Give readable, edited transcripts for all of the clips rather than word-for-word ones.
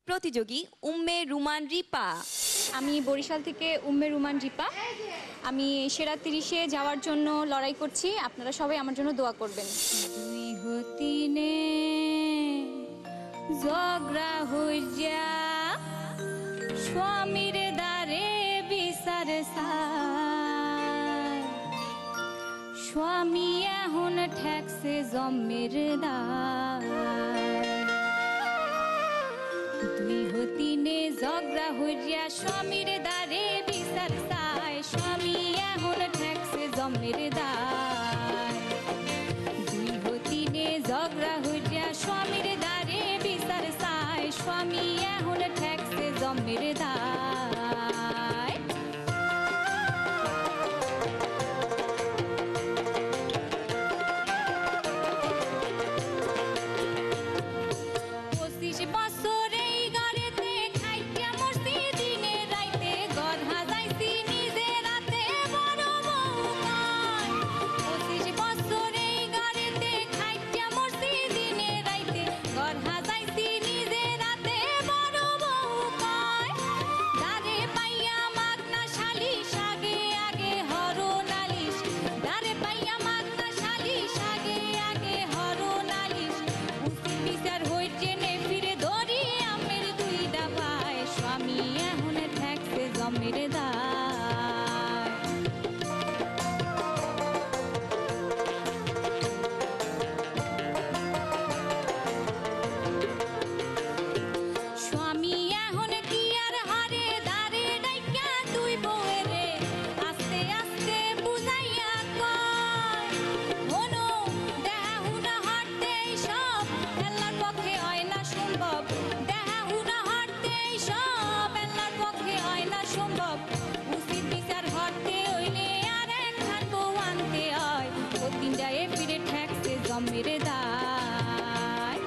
প্রতিযোগী উম্মে রুমান রিপা। আমি বরিশাল থেকে উম্মে রুমান রিপা। আমি সেরা 30-এ যাওয়ার জন্য লড়াই করছি। আপনারা সবাই আমার জন্য দোয়া করবেন। দুই হতিনে ঝগড়া হইয়া স্বামীর দ্বারে বিচার চায়, স্বামী এখন ঠেকছে জমের দায়। দুই হতিনে ঝগড়া হইয়া স্বামীর দ্বারে বিচার চায়, স্বামী এখন ঠেকছে জমের দায়। দুই হতিনে ঝগড়া হইয়া স্বামীর দ্বারে বিচার চায়, স্বামী এখন ঠেকছে জমের দায়। জমের দায়।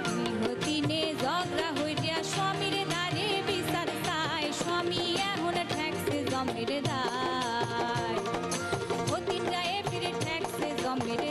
দুই হতিনে ঝগড়া হইয়া স্বামীর দ্বারে বিচার চায়, স্বামী এখন ঠেকছে জমের দায়। হতিন গায়ে ফিরে ঠেকছে জমের